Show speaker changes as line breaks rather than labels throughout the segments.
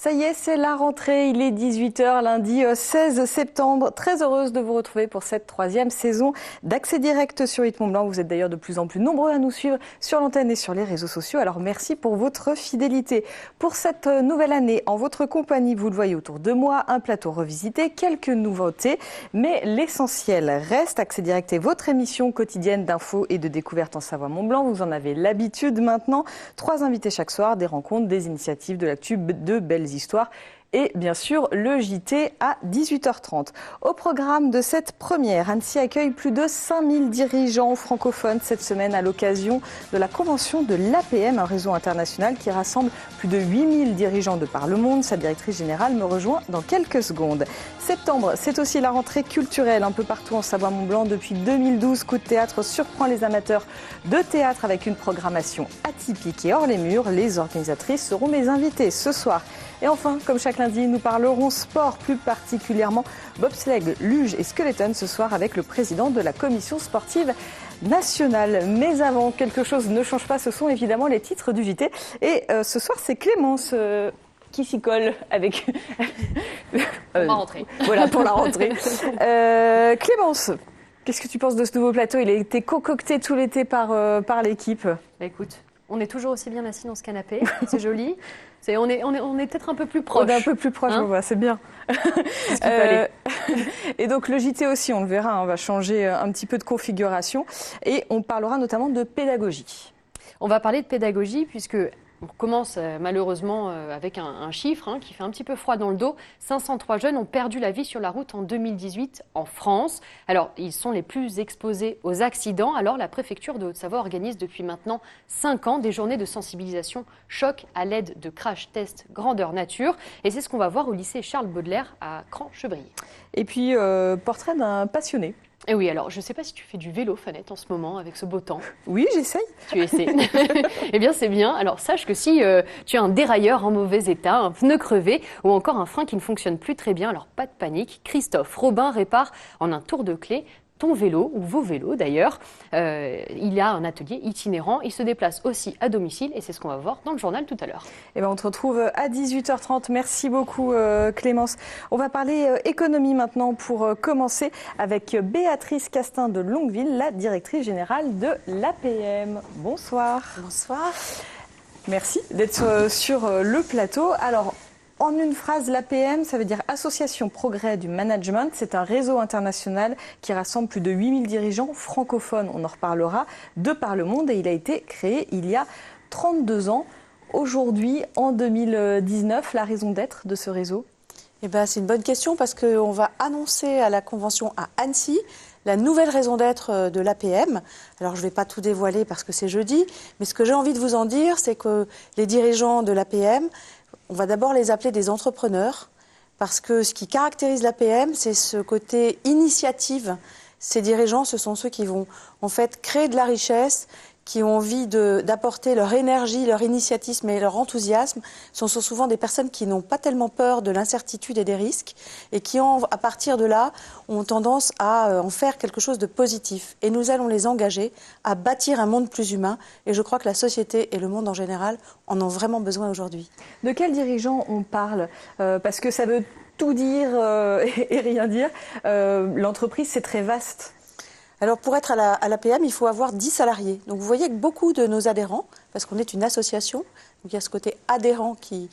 Ça y est, c'est la rentrée, il est 18 h lundi 16 septembre. Très heureuse de vous retrouver pour cette 3e saison d'Accès Direct sur Hit Mont-Blanc. Vous êtes d'ailleurs de plus en plus nombreux à nous suivre sur l'antenne et sur les réseaux sociaux. Alors merci pour votre fidélité. Pour cette nouvelle année, en votre compagnie, vous le voyez autour de moi, un plateau revisité, quelques nouveautés. Mais l'essentiel reste. Accès Direct est votre émission quotidienne d'infos et de découvertes en Savoie-Mont-Blanc. Vous en avez l'habitude maintenant. 3 invités chaque soir, des rencontres, des initiatives, de l'actu, de belles histoires et bien sûr le JT à 18 h 30. Au programme de cette première, Annecy accueille plus de 5000 dirigeants francophones cette semaine à l'occasion de la convention de l'APM, un réseau international qui rassemble plus de 8000 dirigeants de par le monde. Sa directrice générale me rejoint dans quelques secondes. Septembre, c'est aussi la rentrée culturelle un peu partout en Savoie-Mont-Blanc. Depuis 2012, Coup de théâtre surprend les amateurs de théâtre avec une programmation atypique et hors les murs. Les organisatrices seront mes invités ce soir. Et enfin, comme chaque lundi, nous parlerons sport, plus particulièrement bobsleigh, luge et skeleton ce soir avec le président de la commission sportive nationale. Mais avant, quelque chose ne change pas, ce sont évidemment les titres du JT. Et ce soir, c'est Clémence qui s'y colle avec...
pour la rentrée.
Voilà, pour la rentrée. Clémence, qu'est-ce que tu penses de ce nouveau plateau? Il a été concocté tout l'été par l'équipe.
Bah écoute, on est toujours aussi bien assis dans ce canapé, c'est joli. On est peut-être un peu plus proche.
On est un peu plus proche,
hein,
voilà, c'est bien.
C'est ce qu'il fallait.
Et donc le JT aussi, on le verra, on va changer un petit peu de configuration. Et on parlera notamment de pédagogie.
On va parler de pédagogie puisque... On commence malheureusement avec un chiffre qui fait un petit peu froid dans le dos. 503 jeunes ont perdu la vie sur la route en 2018 en France. Alors, ils sont les plus exposés aux accidents. Alors, la préfecture de Haute-Savoie organise depuis maintenant 5 ans des journées de sensibilisation choc à l'aide de crash tests grandeur nature. Et c'est ce qu'on va voir au lycée Charles Baudelaire à Cran-Chevrier.
Et puis, portrait d'un passionné.
Et oui, alors je ne sais pas si tu fais du vélo, Fanette, en ce moment, avec ce beau temps.
Oui, j'essaye.
Tu essaies. Eh bien, c'est bien. Alors, sache que si tu as un dérailleur en mauvais état, un pneu crevé ou encore un frein qui ne fonctionne plus très bien, alors pas de panique. Christophe Robin répare en un tour de clé ton vélo, ou vos vélos d'ailleurs. Il a un atelier itinérant. Il se déplace aussi à domicile et c'est ce qu'on va voir dans le journal tout à l'heure.
Eh ben, on te retrouve à 18 h 30. Merci beaucoup Clémence. On va parler économie maintenant pour commencer avec Béatrice Castin de Longueville, la directrice générale de l'APM. Bonsoir.
Bonsoir.
Merci d'être sur le plateau. Alors, en une phrase, l'APM, ça veut dire Association Progrès du Management. C'est un réseau international qui rassemble plus de 8000 dirigeants francophones. On en reparlera de par le monde et il a été créé il y a 32 ans. Aujourd'hui, en 2019, la raison d'être de ce réseau?
Eh ben, c'est une bonne question parce qu'on va annoncer à la convention à Annecy la nouvelle raison d'être de l'APM. Alors, je ne vais pas tout dévoiler parce que c'est jeudi, mais ce que j'ai envie de vous en dire, c'est que les dirigeants de l'APM, on va d'abord les appeler des entrepreneurs parce que ce qui caractérise l'APM, c'est ce côté initiative. Ces dirigeants, ce sont ceux qui vont en fait créer de la richesse, qui ont envie d'apporter leur énergie, leur initiatisme et leur enthousiasme. Ce sont souvent des personnes qui n'ont pas tellement peur de l'incertitude et des risques et qui, à partir de là, ont tendance à en faire quelque chose de positif. Et nous allons les engager à bâtir un monde plus humain. Et je crois que la société et le monde en général en ont vraiment besoin aujourd'hui.
De quels dirigeants on parle? Parce que ça veut tout dire et rien dire. L'entreprise, c'est très vaste.
Alors, pour être à l'APM, il faut avoir 10 salariés. Donc, vous voyez que beaucoup de nos adhérents, parce qu'on est une association, donc il y a ce côté adhérent qui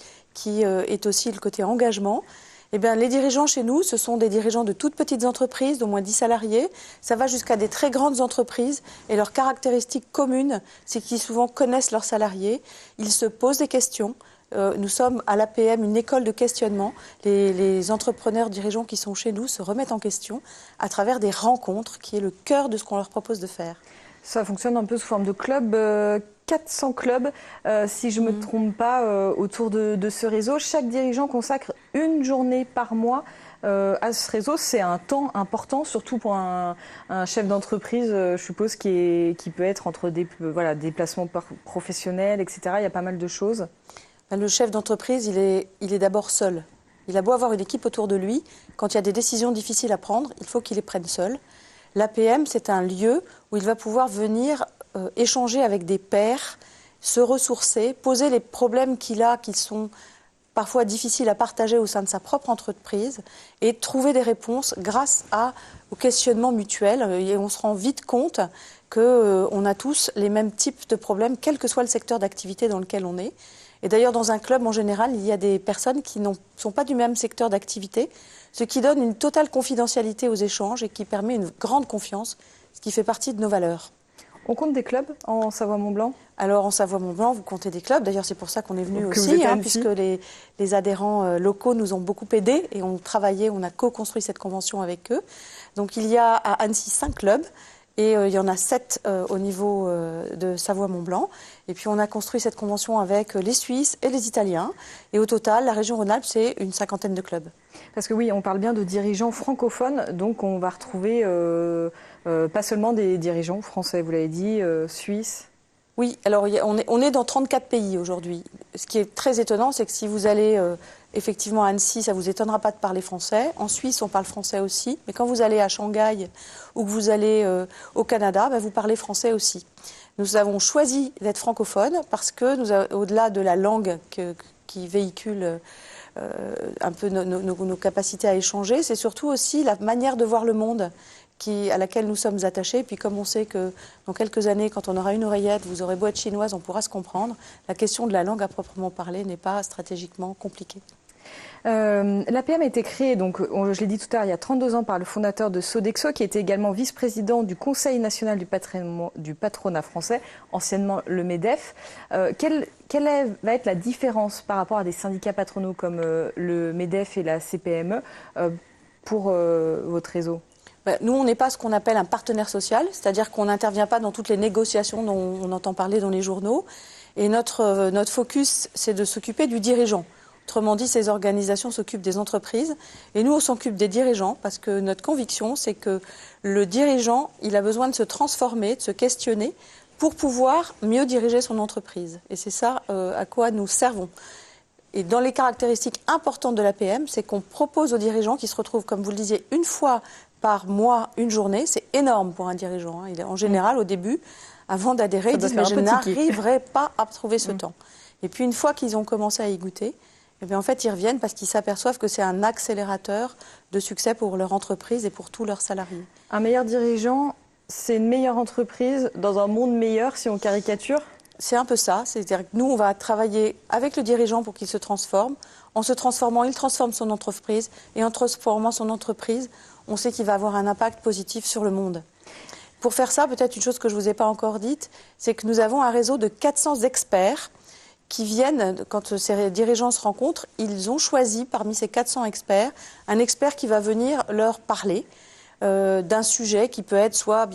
est aussi le côté engagement. Eh bien, les dirigeants chez nous, ce sont des dirigeants de toutes petites entreprises, d'au moins 10 salariés. Ça va jusqu'à des très grandes entreprises. Et leur caractéristique commune, c'est qu'ils souvent connaissent leurs salariés. Ils se posent des questions. Nous sommes à l'APM une école de questionnement. Les entrepreneurs, dirigeants qui sont chez nous se remettent en question à travers des rencontres qui est le cœur de ce qu'on leur propose de faire.
Ça fonctionne un peu sous forme de club. 400 clubs, si je ne me trompe pas, autour de ce réseau. Chaque dirigeant consacre une journée par mois à ce réseau. C'est un temps important, surtout pour un chef d'entreprise, je suppose, qui peut être entre des placements professionnels, etc. Il y a pas mal de choses.
Le chef d'entreprise, il est d'abord seul. Il a beau avoir une équipe autour de lui, quand il y a des décisions difficiles à prendre, il faut qu'il les prenne seul. L'APM, c'est un lieu où il va pouvoir venir échanger avec des pairs, se ressourcer, poser les problèmes qu'il a, qui sont parfois difficiles à partager au sein de sa propre entreprise, et trouver des réponses grâce au questionnement mutuel. Et on se rend vite compte qu'on a tous les mêmes types de problèmes, quel que soit le secteur d'activité dans lequel on est. Et d'ailleurs, dans un club, en général, il y a des personnes qui ne sont pas du même secteur d'activité, ce qui donne une totale confidentialité aux échanges et qui permet une grande confiance, ce qui fait partie de nos valeurs.
On compte des clubs en Savoie-Mont-Blanc ?
Alors, en Savoie-Mont-Blanc, vous comptez des clubs. D'ailleurs, c'est pour ça qu'on est venu aussi, puisque les adhérents locaux nous ont beaucoup aidés et on a co-construit cette convention avec eux. Donc, il y a à Annecy 5 clubs. Et il y en a 7 au niveau de Savoie-Mont-Blanc. Et puis on a construit cette convention avec les Suisses et les Italiens. Et au total, la région Rhône-Alpes, c'est une 50aine de clubs.
Parce que oui, on parle bien de dirigeants francophones, donc on va retrouver pas seulement des dirigeants français, vous l'avez dit, suisses.
Oui, alors on est dans 34 pays aujourd'hui. Ce qui est très étonnant, c'est que si vous allez effectivement à Annecy, ça ne vous étonnera pas de parler français. En Suisse, on parle français aussi. Mais quand vous allez à Shanghai ou que vous allez au Canada, vous parlez français aussi. Nous avons choisi d'être francophones parce que, au-delà de la langue qui véhicule un peu nos capacités à échanger, c'est surtout aussi la manière de voir le monde à laquelle nous sommes attachés. Et puis comme on sait que dans quelques années, quand on aura une oreillette, vous aurez beau être chinoise, on pourra se comprendre, la question de la langue à proprement parler n'est pas stratégiquement compliquée.
L'APM a été créée, donc, je l'ai dit tout à l'heure, il y a 32 ans par le fondateur de Sodexo, qui était également vice-président du Conseil national du patronat français, anciennement le MEDEF. Quelle va être la différence par rapport à des syndicats patronaux comme le MEDEF et la CPME pour votre réseau ?
Nous, on n'est pas ce qu'on appelle un partenaire social, c'est-à-dire qu'on n'intervient pas dans toutes les négociations dont on entend parler dans les journaux. Et notre focus, c'est de s'occuper du dirigeant. Autrement dit, ces organisations s'occupent des entreprises et nous, on s'occupe des dirigeants parce que notre conviction, c'est que le dirigeant, il a besoin de se transformer, de se questionner pour pouvoir mieux diriger son entreprise. Et c'est ça à quoi nous servons. Et dans les caractéristiques importantes de l'APM, c'est qu'on propose aux dirigeants qui se retrouvent, comme vous le disiez, une fois par mois, une journée. C'est énorme pour un dirigeant. Il est, en général, au début, avant d'adhérer, ils disent « mais je n'arriverai pas à trouver ce temps ». Et puis, une fois qu'ils ont commencé à y goûter, eh bien, en fait, ils reviennent parce qu'ils s'aperçoivent que c'est un accélérateur de succès pour leur entreprise et pour tous leurs salariés.
Un meilleur dirigeant, c'est une meilleure entreprise dans un monde meilleur, si on caricature ?
C'est un peu ça. C'est-à-dire que nous, on va travailler avec le dirigeant pour qu'il se transforme. En se transformant, il transforme son entreprise. Et en transformant son entreprise, on sait qu'il va avoir un impact positif sur le monde. Pour faire ça, peut-être une chose que je ne vous ai pas encore dite, c'est que nous avons un réseau de 400 experts qui viennent, quand ces dirigeants se rencontrent, ils ont choisi parmi ces 400 experts un expert qui va venir leur parler d'un sujet qui peut être soit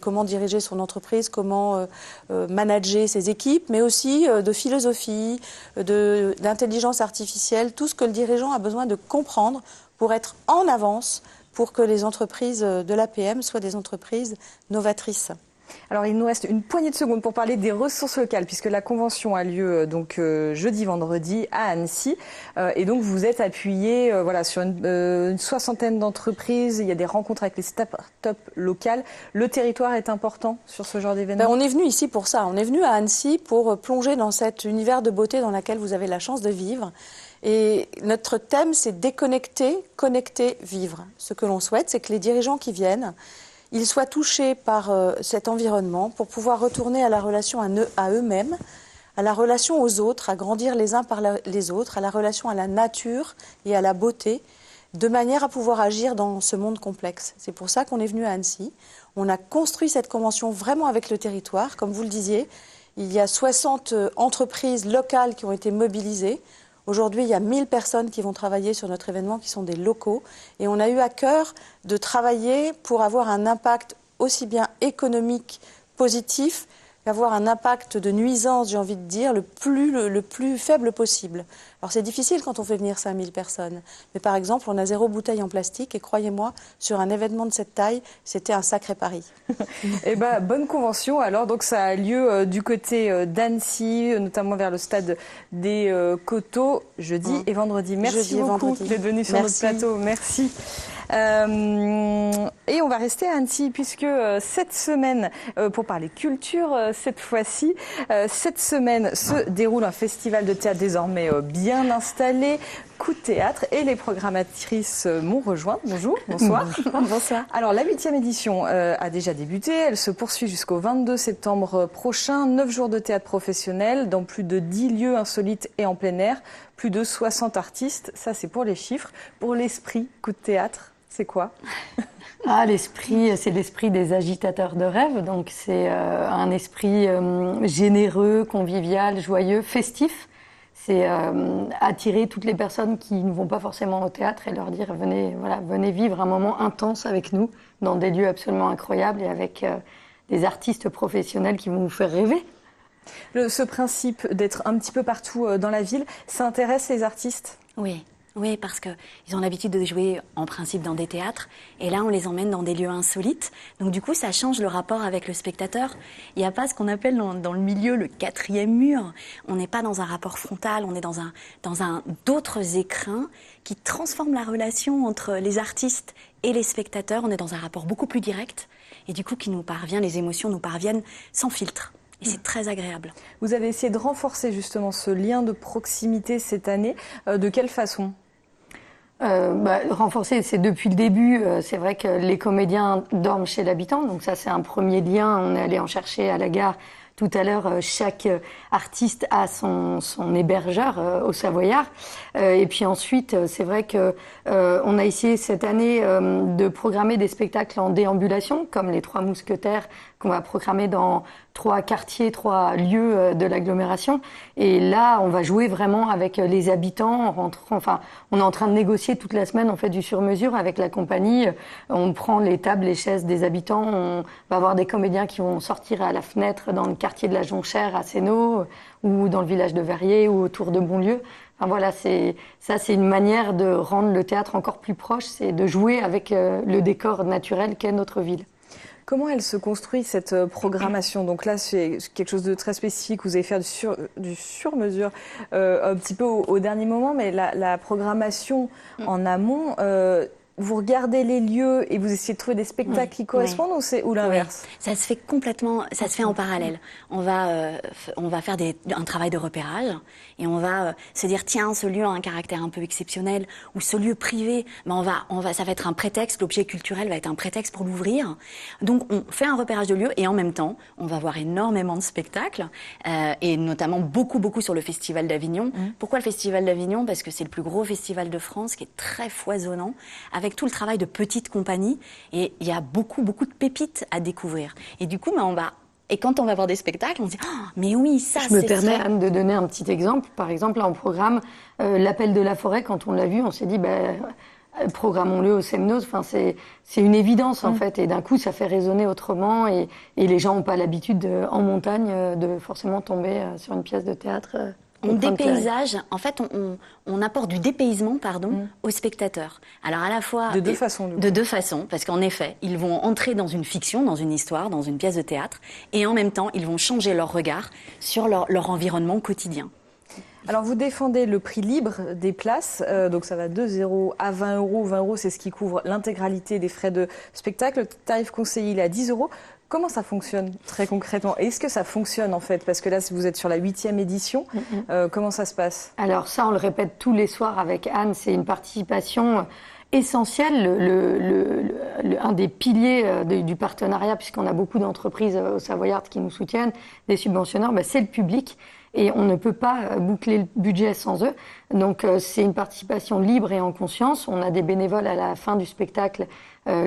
comment diriger son entreprise, comment manager ses équipes, mais aussi de philosophie, d'intelligence artificielle, tout ce que le dirigeant a besoin de comprendre pour être en avance, pour que les entreprises de l'APM soient des entreprises novatrices.
Alors, il nous reste une poignée de secondes pour parler des ressources locales, puisque la convention a lieu jeudi-vendredi à Annecy. Et donc, vous êtes appuyé sur une soixantaine d'entreprises. Il y a des rencontres avec les start-up locales. Le territoire est important sur ce genre d'événement.
On est venu ici pour ça. On est venu à Annecy pour plonger dans cet univers de beauté dans lequel vous avez la chance de vivre. Et notre thème, c'est déconnecter, connecter, vivre. Ce que l'on souhaite, c'est que les dirigeants qui viennent, ils soient touchés par cet environnement pour pouvoir retourner à la relation à eux-mêmes, à la relation aux autres, à grandir les uns par les autres, à la relation à la nature et à la beauté, de manière à pouvoir agir dans ce monde complexe. C'est pour ça qu'on est venu à Annecy. On a construit cette convention vraiment avec le territoire. Comme vous le disiez, il y a 60 entreprises locales qui ont été mobilisées. Aujourd'hui, il y a 1000 personnes qui vont travailler sur notre événement, qui sont des locaux. Et on a eu à cœur de travailler pour avoir un impact aussi bien économique, positif, qu'avoir un impact de nuisance, j'ai envie de dire, le plus faible possible. Alors c'est difficile quand on fait venir 5000 personnes. Mais par exemple, on a 0 bouteille en plastique et croyez-moi, sur un événement de cette taille, c'était un sacré pari.
Eh ben, bonne convention. Alors, donc, ça a lieu du côté d'Annecy, notamment vers le stade des Coteaux, jeudi et vendredi. Merci beaucoup d'être venu sur notre plateau. Merci. Et on va rester à Annecy puisque cette semaine, pour parler culture cette fois-ci, cette semaine se déroule un festival de théâtre désormais bien installé, Coup de théâtre, et les programmatrices m'ont rejoint. Bonjour, bonsoir.
Bonsoir.
Alors la 8e édition a déjà débuté, elle se poursuit jusqu'au 22 septembre prochain, 9 jours de théâtre professionnel dans plus de 10 lieux insolites et en plein air, plus de 60 artistes, ça c'est pour les chiffres. Pour l'esprit, Coup de théâtre, c'est quoi?
L'esprit, c'est l'esprit des agitateurs de rêve. Donc c'est un esprit généreux, convivial, joyeux, festif. C'est attirer toutes les personnes qui ne vont pas forcément au théâtre et leur dire venez vivre un moment intense avec nous dans des lieux absolument incroyables et avec des artistes professionnels qui vont vous faire rêver.
Ce principe d'être un petit peu partout dans la ville, ça intéresse les artistes?
Oui, parce qu'ils ont l'habitude de jouer en principe dans des théâtres, et là on les emmène dans des lieux insolites. Donc du coup ça change le rapport avec le spectateur. Il n'y a pas ce qu'on appelle dans le milieu le 4e mur. On n'est pas dans un rapport frontal, on est dans d'autres écrins qui transforment la relation entre les artistes et les spectateurs. On est dans un rapport beaucoup plus direct, et du coup les émotions nous parviennent sans filtre. Et c'est très agréable.
Vous avez essayé de renforcer justement ce lien de proximité cette année. De quelle façon ?
Renforcer, c'est depuis le début. C'est vrai que les comédiens dorment chez l'habitant, donc ça c'est un premier lien. On est allé en chercher à la gare tout à l'heure. Chaque artiste a son hébergeur au Savoyard. Et puis ensuite, c'est vrai que on a essayé cette année de programmer des spectacles en déambulation, comme les 3 Mousquetaires qu'on va programmer dans 3 quartiers, 3 lieux de l'agglomération. Et là, on va jouer vraiment avec les habitants. On est en train de négocier toute la semaine, on fait du sur-mesure avec la compagnie. On prend les tables, les chaises des habitants. On va avoir des comédiens qui vont sortir à la fenêtre dans le quartier de la Jonchère à Sénaux, ou dans le village de Verrier, ou autour de Bonlieu. Enfin voilà, c'est une manière de rendre le théâtre encore plus proche, c'est de jouer avec le décor naturel qu'est notre ville.
Comment elle se construit, cette programmation? Donc là, c'est quelque chose de très spécifique. Vous allez faire du sur-mesure un petit peu au dernier moment, mais la programmation en amont, vous regardez les lieux et vous essayez de trouver des spectacles qui correspondent, ou l'inverse?
Ça se fait complètement, ça se fait en parallèle. On va faire un travail de repérage et on va se dire tiens, ce lieu a un caractère un peu exceptionnel, ou ce lieu privé, ça va être un prétexte, l'objet culturel va être un prétexte pour l'ouvrir. Donc on fait un repérage de lieux et en même temps, on va voir énormément de spectacles et notamment beaucoup sur le Festival d'Avignon. Pourquoi le Festival d'Avignon? Parce que c'est le plus gros festival de France qui est très foisonnant, avec tout le travail de petites compagnies, et il y a beaucoup de pépites à découvrir. Et du coup, et quand on va voir des spectacles, on se dit mais oui, ça c'est...
Je me permets, Anne, de donner un petit exemple. Par exemple, là, on programme l'Appel de la forêt. Quand on l'a vu, on s'est dit programmons-le au Semnoz. Enfin, c'est une évidence en fait, et d'un coup, ça fait résonner autrement, et les gens n'ont pas l'habitude en montagne de forcément tomber sur une pièce de théâtre.
On dépaysage, en fait, on apporte du dépaysement, aux spectateurs. Alors à la fois...
De deux façons.
De deux façons, parce qu'en effet, ils vont entrer dans une fiction, dans une histoire, dans une pièce de théâtre, et en même temps, ils vont changer leur regard sur leur environnement quotidien.
Alors vous défendez le prix libre des places, donc ça va de 0 à 20 euros. 20 euros, c'est ce qui couvre l'intégralité des frais de spectacle. Le tarif conseillé, il est à 10 euros. Comment ça fonctionne très concrètement? Est-ce que ça fonctionne en fait? Parce que là, vous êtes sur la 8e édition. Comment ça se passe?
Alors ça, on le répète tous les soirs avec Anne, c'est une participation essentielle, un des piliers du partenariat, puisqu'on a beaucoup d'entreprises au Savoyard qui nous soutiennent, des subventionneurs, c'est le public. Et on ne peut pas boucler le budget sans eux. Donc c'est une participation libre et en conscience. On a des bénévoles à la fin du spectacle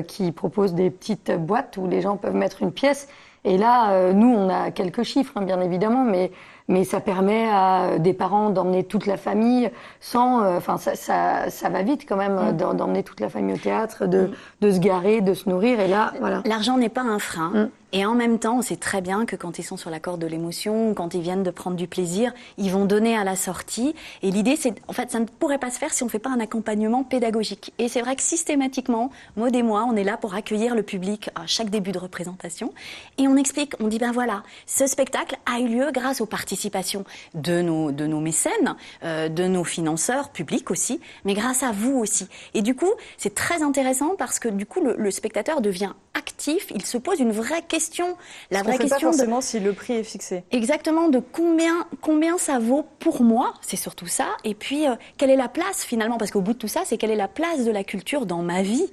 qui proposent des petites boîtes où les gens peuvent mettre une pièce. Et là, nous, on a quelques chiffres, bien évidemment, mais ça permet à des parents d'emmener toute la famille sans... ça va vite quand même d'emmener toute la famille au théâtre, de se garer, de se nourrir. Et là, voilà.
L'argent n'est pas un frein. Et en même temps, on sait très bien que quand ils sont sur la corde de l'émotion, quand ils viennent de prendre du plaisir, ils vont donner à la sortie. Et l'idée, c'est, en fait, ça ne pourrait pas se faire si on ne fait pas un accompagnement pédagogique. Et c'est vrai que systématiquement, Maud et moi, on est là pour accueillir le public à chaque début de représentation. Et on explique, on dit, ben voilà, ce spectacle a eu lieu grâce aux participations de nos mécènes, de nos financeurs publics aussi, mais grâce à vous aussi. Et du coup, c'est très intéressant parce que du coup, le spectateur devient actif, il se pose une vraie question. La vraie question,
pas forcément si le prix est fixé.
Exactement, de combien ça vaut pour moi, c'est surtout ça. Et puis, quelle est la place finalement, parce qu'au bout de tout ça, c'est quelle est la place de la culture dans ma vie.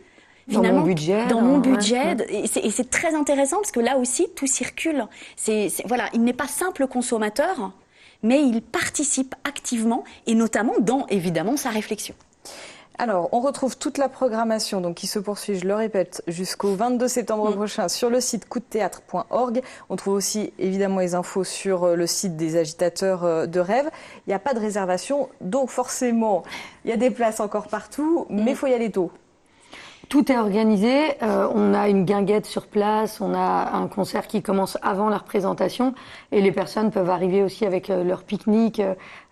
Finalement, dans mon budget. Et c'est très intéressant parce que là aussi, tout circule. Voilà, il n'est pas simple consommateur, mais il participe activement et notamment dans, évidemment, sa réflexion.
Alors, on retrouve toute la programmation donc, qui se poursuit, je le répète, jusqu'au 22 septembre prochain sur le site coupdethéâtre.org. On trouve aussi évidemment les infos sur le site des agitateurs de rêve. Il n'y a pas de réservation, donc forcément, il y a des places encore partout, mais il faut y aller tôt.
Tout est organisé, on a une guinguette sur place, on a un concert qui commence avant la représentation et les personnes peuvent arriver aussi avec leur pique-nique.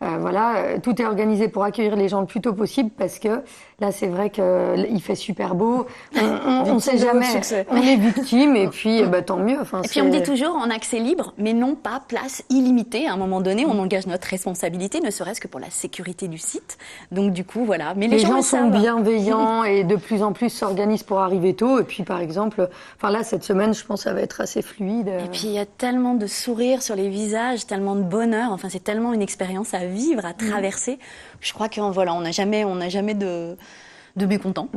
Voilà, tout est organisé pour accueillir les gens le plus tôt possible parce que là c'est vrai qu'il fait super beau, on ne sait jamais, on est victime et puis tant mieux. Enfin,
et puis on dit toujours en accès libre, mais non pas place illimitée. À un moment donné, on engage notre responsabilité, ne serait-ce que pour la sécurité du site. Donc du coup, voilà. Mais
les gens sont bienveillants et de plus en plus s'organisent pour arriver tôt. Et puis par exemple, enfin là cette semaine, je pense que ça va être assez fluide.
Et puis il y a tellement de sourires sur les visages, tellement de bonheur. Enfin c'est tellement une expérience à vivre, à traverser. Je crois qu'on voilà, on n'a jamais de mécontents.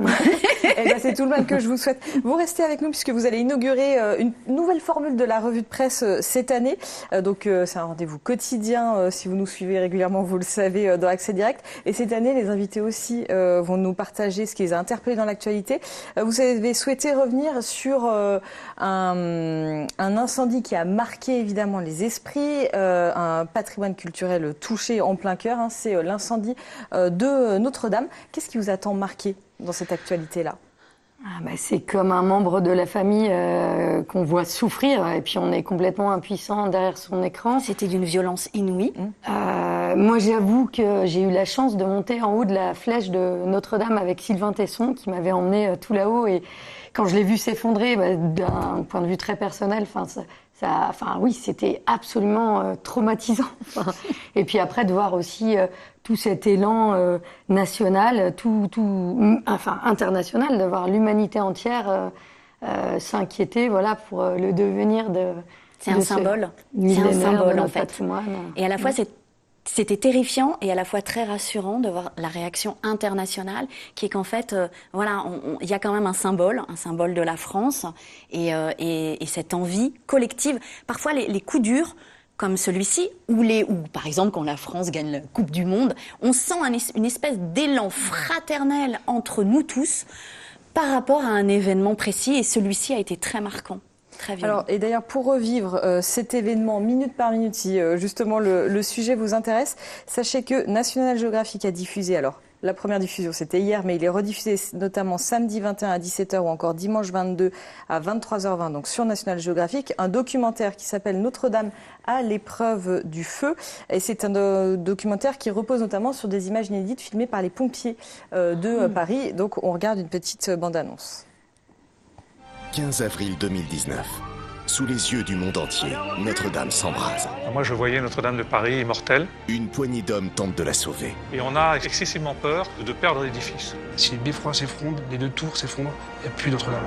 Eh ben, c'est tout le mal que je vous souhaite. Vous restez avec nous puisque vous allez inaugurer une nouvelle formule de la revue de presse cette année. Donc c'est un rendez-vous quotidien. Si vous nous suivez régulièrement, vous le savez, dans Accès Direct. Et cette année, les invités aussi vont nous partager ce qui les a interpellés dans l'actualité. Vous avez souhaité revenir sur un incendie qui a marqué évidemment les esprits, un patrimoine culturel touché en plein cœur. Hein, c'est l'incendie de Notre-Dame. Qu'est-ce qui vous a tant marqué dans cette actualité-là?
C'est comme un membre de la famille qu'on voit souffrir et puis on est complètement impuissant derrière son écran.
C'était d'une violence inouïe.
Moi, j'avoue que j'ai eu la chance de monter en haut de la flèche de Notre-Dame avec Sylvain Tesson qui m'avait emmené tout là-haut et quand je l'ai vu s'effondrer, d'un point de vue très personnel, oui, c'était absolument traumatisant. Et puis après, de voir aussi tout cet élan national, international, de voir l'humanité entière s'inquiéter, voilà, pour le devenir de.
C'est un symbole.
C'est un symbole
en fait. Et à la fois, c'était terrifiant et à la fois très rassurant de voir la réaction internationale, qui est qu'en fait, il y a quand même un symbole de la France et cette envie collective. Parfois, les coups durs, comme celui-ci, ou par exemple quand la France gagne la Coupe du Monde, on sent une espèce d'élan fraternel entre nous tous par rapport à un événement précis et celui-ci a été très marquant.
Alors, et d'ailleurs, pour revivre cet événement minute par minute, si justement le sujet vous intéresse, sachez que National Geographic a diffusé, alors la première diffusion c'était hier, mais il est rediffusé notamment samedi 21 à 17h ou encore dimanche 22 à 23h20, donc sur National Geographic, un documentaire qui s'appelle Notre-Dame à l'épreuve du feu. Et c'est un documentaire qui repose notamment sur des images inédites filmées par les pompiers de Paris. Donc on regarde une petite bande-annonce.
15 avril 2019. Sous les yeux du monde entier, Notre-Dame s'embrase.
Moi, je voyais Notre-Dame de Paris immortelle.
Une poignée d'hommes tentent de la sauver.
Et on a excessivement peur de perdre l'édifice.
Si le beffroi s'effondre, les deux tours s'effondrent, il n'y a plus Notre-Dame.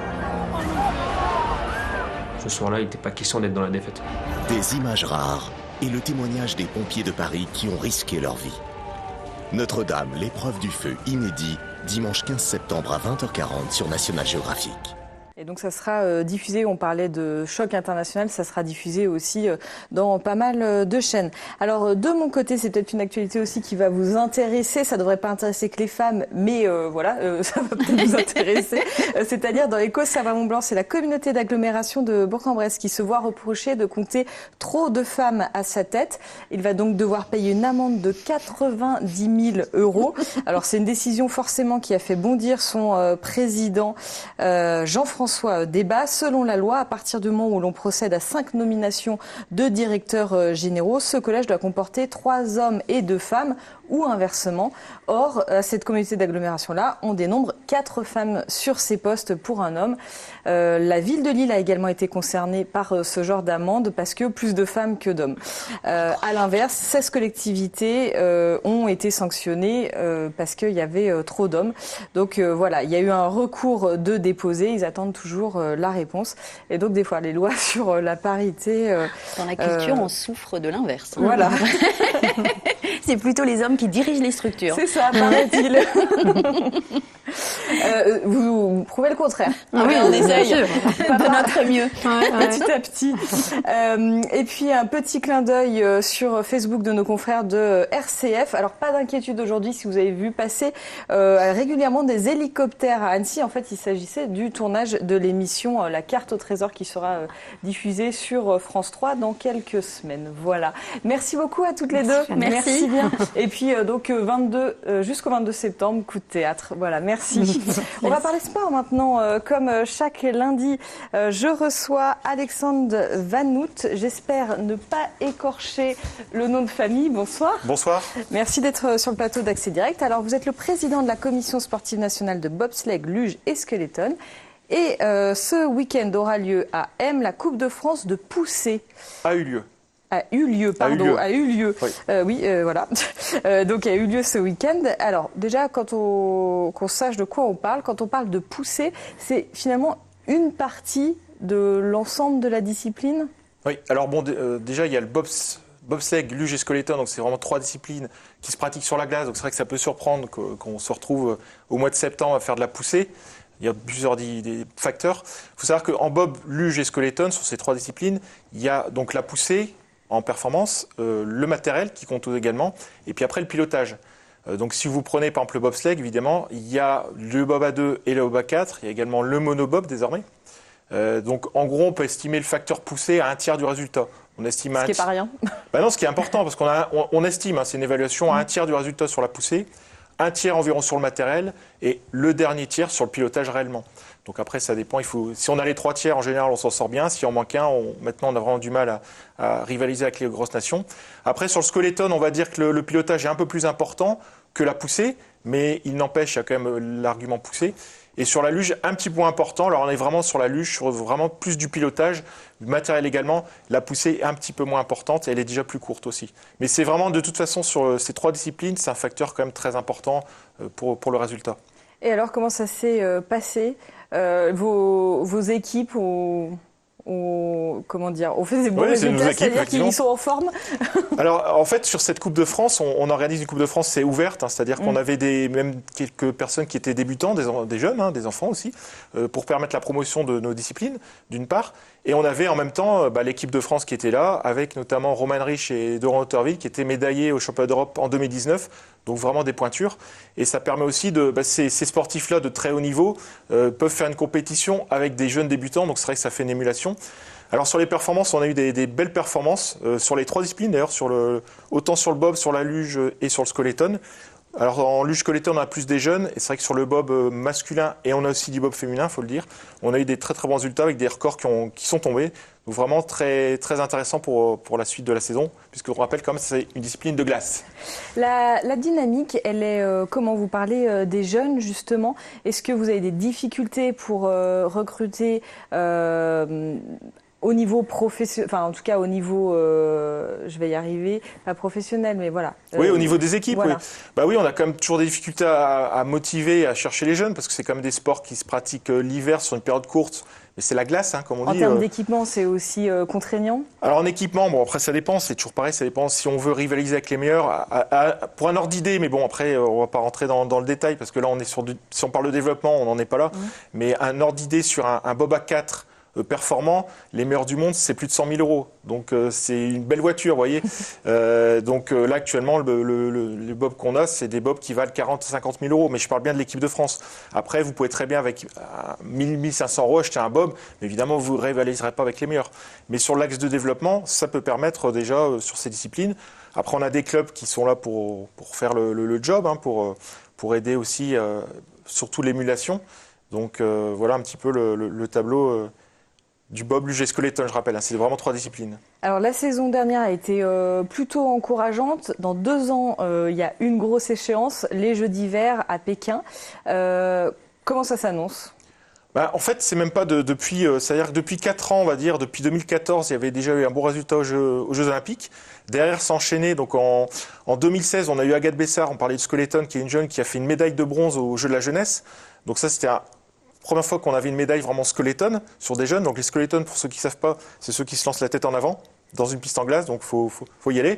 Ce soir-là, il n'était pas question d'être dans la défaite.
Des images rares et le témoignage des pompiers de Paris qui ont risqué leur vie. Notre-Dame, l'épreuve du feu, inédit, dimanche 15 septembre à 20h40 sur National Geographic.
Et donc ça sera diffusé, on parlait de choc international, ça sera diffusé aussi dans pas mal de chaînes. Alors de mon côté, c'est peut-être une actualité aussi qui va vous intéresser, ça devrait pas intéresser que les femmes, mais ça va peut-être vous intéresser. C'est-à-dire dans les causes Savoie-Mont-Blanc, c'est la communauté d'agglomération de Bourg-en-Bresse qui se voit reprocher de compter trop de femmes à sa tête. Il va donc devoir payer une amende de 90 000 €. Alors c'est une décision forcément qui a fait bondir son président Jean-François soit débat. Selon la loi, à partir du moment où l'on procède à 5 nominations de directeurs généraux, ce collège doit comporter 3 hommes et 2 femmes, ou inversement. Or, à cette communauté d'agglomération-là, on dénombre 4 femmes sur ces postes pour un homme. La ville de Lille a également été concernée par ce genre d'amende parce que plus de femmes que d'hommes. À l'inverse, 16 collectivités ont été sanctionnées parce qu'il y avait trop d'hommes. Donc voilà, il y a eu un recours de déposé. Ils attendent toujours la réponse. Et donc des fois, les lois sur la parité...
Dans la culture, on souffre de l'inverse.
Voilà.
C'est plutôt les hommes qui dirigent les structures.
C'est ça, paraît-il. Vous prouvez le contraire.
Oui, on essaye de notre mieux.
Petit à petit. Et puis un petit clin d'œil sur Facebook de nos confrères de RCF. Alors pas d'inquiétude aujourd'hui si vous avez vu passer régulièrement des hélicoptères à Annecy. En fait, il s'agissait du tournage de l'émission La carte au trésor qui sera diffusée sur France 3 dans quelques semaines. Voilà. Merci beaucoup à toutes les deux. Merci bien. Et puis donc jusqu'au 22 septembre, coup de théâtre. Voilà, merci. On va parler sport maintenant. Comme chaque lundi, je reçois Alexandre Vanout. J'espère ne pas écorcher le nom de famille. Bonsoir.
Bonsoir.
Merci d'être sur le plateau d'Accès Direct. Alors, vous êtes le président de la Commission sportive nationale de bobsleigh, luge et skeleton. Et ce week-end aura lieu à M la Coupe de France de poussée.
A eu lieu.
A eu lieu.
Oui,
voilà. Donc, a eu lieu ce week-end. Alors, déjà, qu'on sache de quoi on parle, quand on parle de poussée, c'est finalement une partie de l'ensemble de la discipline.
Oui, alors bon, déjà, il y a le bobsleigh, luge et skeleton, donc c'est vraiment 3 disciplines qui se pratiquent sur la glace. Donc, c'est vrai que ça peut surprendre qu'on se retrouve au mois de septembre à faire de la poussée. Il y a plusieurs des facteurs. Il faut savoir qu'en bob, luge et skeleton, sur ces 3 disciplines, il y a donc la poussée en performance, le matériel qui compte également, et puis après le pilotage. Donc si vous prenez par exemple le bobsleigh, évidemment, il y a le bob à 2 et le bob à 4, il y a également le monobob désormais. Donc en gros, on peut estimer le facteur poussé à 1/3 du résultat. On estime
ce qui n'est pas rien.
Non, ce qui est important, parce qu'on estime, c'est une évaluation à 1/3 du résultat sur la poussée, 1/3 environ sur le matériel, et le dernier tiers sur le pilotage réellement. Donc après, ça dépend. Si on a les 3 tiers, en général, on s'en sort bien. Si on manque un, maintenant, on a vraiment du mal à rivaliser avec les grosses nations. Après, sur le skeleton, on va dire que le pilotage est un peu plus important que la poussée, mais il n'empêche, il y a quand même l'argument poussé. Et sur la luge, un petit point important. Alors, on est vraiment sur la luge, sur vraiment plus du pilotage, du matériel également. La poussée est un petit peu moins importante et elle est déjà plus courte aussi. Mais c'est vraiment, de toute façon, sur ces 3 disciplines, c'est un facteur quand même très important pour le résultat.
Et alors, comment ça s'est passé ? Vos équipes ont fait des bons résultats, c'est-à-dire qu'ils sont en forme.
Alors, en fait, sur cette Coupe de France, on organise une Coupe de France, c'est ouverte, c'est-à-dire qu'on avait même quelques personnes qui étaient débutants, des jeunes, des enfants aussi, pour permettre la promotion de nos disciplines, d'une part. Et on avait en même temps l'équipe de France qui était là, avec notamment Romain Rich et Doran Hauterville, qui étaient médaillés au championnat d'Europe en 2019. Donc vraiment des pointures. Et ça permet aussi ces sportifs-là de très haut niveau peuvent faire une compétition avec des jeunes débutants. Donc c'est vrai que ça fait une émulation. Alors sur les performances, on a eu des belles performances sur les 3 disciplines d'ailleurs, autant sur le bob, sur la luge et sur le skeleton. Alors en luge skeleton, on a plus des jeunes, et c'est vrai que sur le bob masculin, et on a aussi du bob féminin, il faut le dire, on a eu des très très bons résultats avec des records qui sont tombés. Donc vraiment très, très intéressant pour la suite de la saison, puisqu'on rappelle quand même que c'est une discipline de glace.
La dynamique, elle est comment vous parlez des jeunes justement. Est-ce que vous avez des difficultés pour recruter au niveau professionnel, enfin en tout cas au niveau, je vais y arriver, pas professionnel, mais voilà.
Oui, au niveau des équipes,
voilà.
Oui. Bah oui, on a quand même toujours des difficultés à motiver, à chercher les jeunes, parce que c'est quand même des sports qui se pratiquent l'hiver sur une période courte. Mais c'est la glace, comme on dit.
En termes d'équipement, c'est aussi contraignant ?
Alors en équipement, bon après ça dépend, c'est toujours pareil, ça dépend si on veut rivaliser avec les meilleurs. Pour un ordre d'idée, mais bon après on va pas rentrer dans le détail, parce que là on est si on parle de développement, on n'en est pas là. Mais un ordre d'idée sur un bob à 4 performant, les meilleurs du monde, c'est plus de 100 000 €. Donc c'est une belle voiture, vous voyez. Donc là actuellement, les bobs qu'on a, c'est des bobs qui valent 40 à 50 000 €. Mais je parle bien de l'équipe de France. Après, vous pouvez très bien avec 1 500 € acheter un bob, mais évidemment vous ne rivaliserez pas avec les meilleurs. Mais sur l'axe de développement, ça peut permettre déjà sur ces disciplines. Après, on a des clubs qui sont là pour faire le job, pour aider aussi surtout l'émulation. Donc voilà un petit peu le tableau du bob, luge et skeleton, je rappelle. Hein, c'est vraiment 3 disciplines.
Alors la saison dernière a été plutôt encourageante. Dans 2 ans, il y a une grosse échéance, les Jeux d'hiver à Pékin. Comment ça s'annonce ?
En fait, c'est même pas depuis. C'est-à-dire que depuis 4 ans, on va dire, depuis 2014, il y avait déjà eu un bon résultat aux Jeux Olympiques. Derrière, s'enchaîner. Donc en 2016, on a eu Agathe Bessard, on parlait de skeleton, qui est une jeune qui a fait une médaille de bronze aux Jeux de la jeunesse. Donc ça, c'était la première fois qu'on avait une médaille vraiment skeleton sur des jeunes. Donc les skeletons, pour ceux qui ne savent pas, c'est ceux qui se lancent la tête en avant dans une piste en glace, donc faut y aller.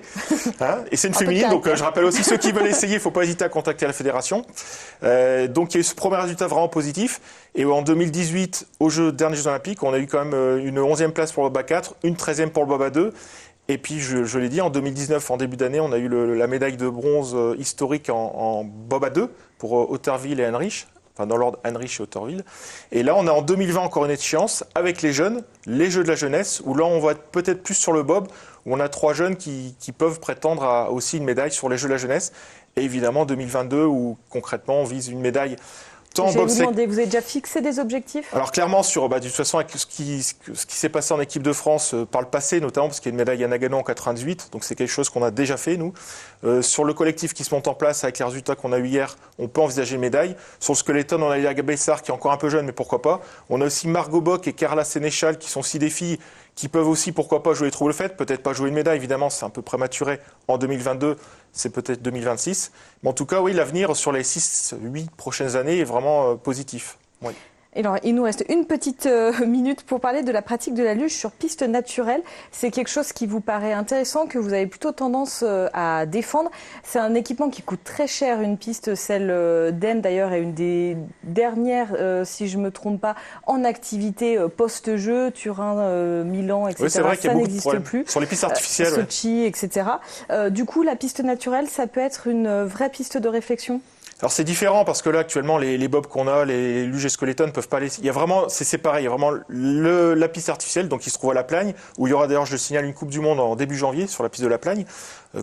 Hein, et c'est une féminine, donc je rappelle aussi ceux qui veulent essayer, il ne faut pas hésiter à contacter la fédération. Donc il y a eu ce premier résultat vraiment positif. Et en 2018, aux derniers Jeux Olympiques, on a eu quand même une 11e place pour le bob à 4, une 13e pour le bob à 2. Et puis, je l'ai dit, en 2019, en début d'année, on a eu la médaille de bronze historique en bob à 2 pour Otterville et Heinrich. Enfin, dans l'ordre Heinrich et Otterville. Et là, on a en 2020 encore une échéance avec les jeunes, les Jeux de la jeunesse, où là, on va être peut-être plus sur le bob, où on a 3 jeunes qui peuvent prétendre à aussi une médaille sur les Jeux de la jeunesse. Et évidemment, 2022, où concrètement, on vise une médaille.
Je vais vous demander, vous avez déjà fixé des objectifs ?
Alors clairement, de toute façon, avec ce qui s'est passé en équipe de France par le passé, notamment parce qu'il y a une médaille à Nagano en 98, donc c'est quelque chose qu'on a déjà fait, nous. Sur le collectif qui se monte en place, avec les résultats qu'on a eu hier, on peut envisager une médaille. Sur le skeleton, on a Agathe Bessard qui est encore un peu jeune, mais pourquoi pas. On a aussi Margot Bock et Carla Sénéchal qui sont aussi des filles qui peuvent aussi, pourquoi pas, jouer les troubles faites. Peut-être pas jouer une médaille, évidemment, c'est un peu prématuré en 2022, c'est peut-être 2026. Mais en tout cas, oui, l'avenir sur les 6-8 prochaines années est vraiment positif. Oui.
Et alors, il nous reste une petite minute pour parler de la pratique de la luge sur piste naturelle. C'est quelque chose qui vous paraît intéressant, que vous avez plutôt tendance à défendre. C'est un équipement qui coûte très cher, une piste, celle d'Em d'ailleurs est une des dernières, si je ne me trompe pas, en activité post-jeu, Turin, Milan, etc.
Oui, c'est vrai qu'il y a
ça
beaucoup de
n'existe
problèmes.
plus.
Sur les pistes artificielles.
Sochi, etc. Du coup, la piste naturelle, ça peut être une vraie piste de réflexion ?
Alors c'est différent parce que là actuellement les bobs qu'on a, les luges et skeletons peuvent pas aller. Il y a vraiment, c'est pareil, il y a vraiment la piste artificielle donc qui se trouve à La Plagne où il y aura d'ailleurs, je le signale, une Coupe du Monde en début janvier sur la piste de La Plagne,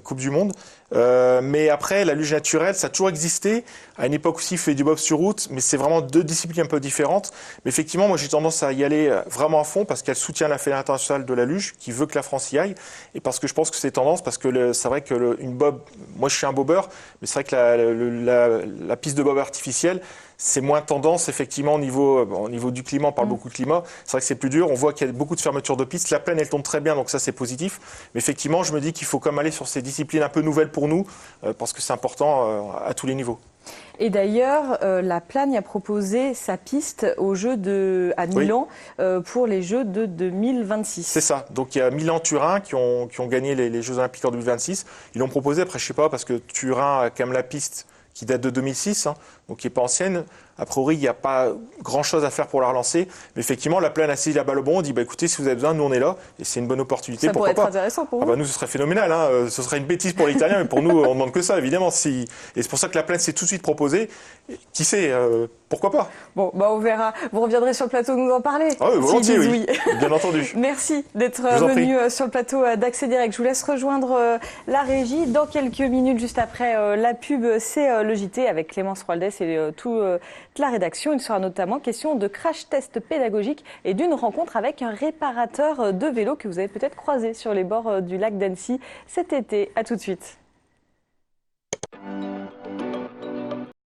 Coupe du Monde. Mais après la luge naturelle, ça a toujours existé. À une époque aussi, il fait du bob sur route, mais c'est vraiment 2 disciplines un peu différentes. Mais effectivement, moi j'ai tendance à y aller vraiment à fond parce qu'elle soutient la Fédération internationale de la luge qui veut que la France y aille et parce que je pense que c'est tendance parce que c'est vrai que une bob, moi je suis un bobeur, mais c'est vrai que la piste de bob artificielle, c'est moins tendance, effectivement, au niveau du climat, on parle beaucoup de climat. C'est vrai que c'est plus dur. On voit qu'il y a beaucoup de fermetures de pistes. La plaine, elle tombe très bien, donc ça, c'est positif. Mais effectivement, je me dis qu'il faut quand même aller sur ces disciplines un peu nouvelles pour nous, parce que c'est important à tous les niveaux.
Et d'ailleurs, la Plagne a proposé sa piste aux Jeux à Milan pour les Jeux de 2026.
C'est ça. Donc il y a Milan-Turin qui ont gagné les Jeux Olympiques en 2026. Ils l'ont proposé, après je sais pas, parce que Turin a quand même la piste qui date de 2006, donc qui n'est pas ancienne. A priori, il n'y a pas grand-chose à faire pour la relancer. Mais effectivement, la Plaine a saisi la balle au bon. On dit, écoutez, si vous avez besoin, nous, on est là. Et c'est une bonne opportunité.
Ça pourrait être intéressant pour vous.
Nous, ce serait phénoménal. Ce serait une bêtise pour l'Italien, mais pour nous, on ne demande que ça, évidemment. Et c'est pour ça que la Plaine s'est tout de suite proposée. Qui sait, pourquoi pas ?
Bon, on verra. Vous reviendrez sur le plateau nous en parler.
Ah oui, volontiers, oui. Bien entendu.
Merci d'être venu sur le plateau d'Accès Direct. Je vous laisse rejoindre la régie. Dans quelques minutes, juste après la pub, c'est le JT avec Clémence Roaldès et toute la rédaction. Il sera notamment question de crash test pédagogique et d'une rencontre avec un réparateur de vélo que vous avez peut-être croisé sur les bords du lac d'Annecy cet été. À tout de suite.